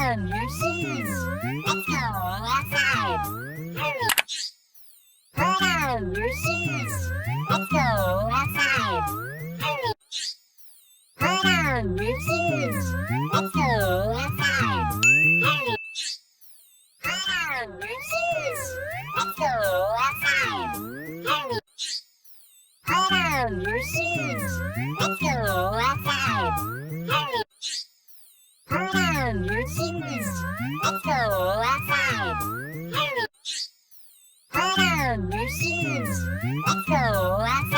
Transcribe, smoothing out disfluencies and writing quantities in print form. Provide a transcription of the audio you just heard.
on your shoes. Let's go outside. Hurry. Put on your shoes. Let's go outside. Hurry. Put on your shoes. Let's go outside. Hurry. Put on your shoes. Let's go outside. Hurry. Put on your shoes. Let's go outside. Hurry. Put on your shoes. Let's go outside. Hurry. Put on your shoes. Let's go outside.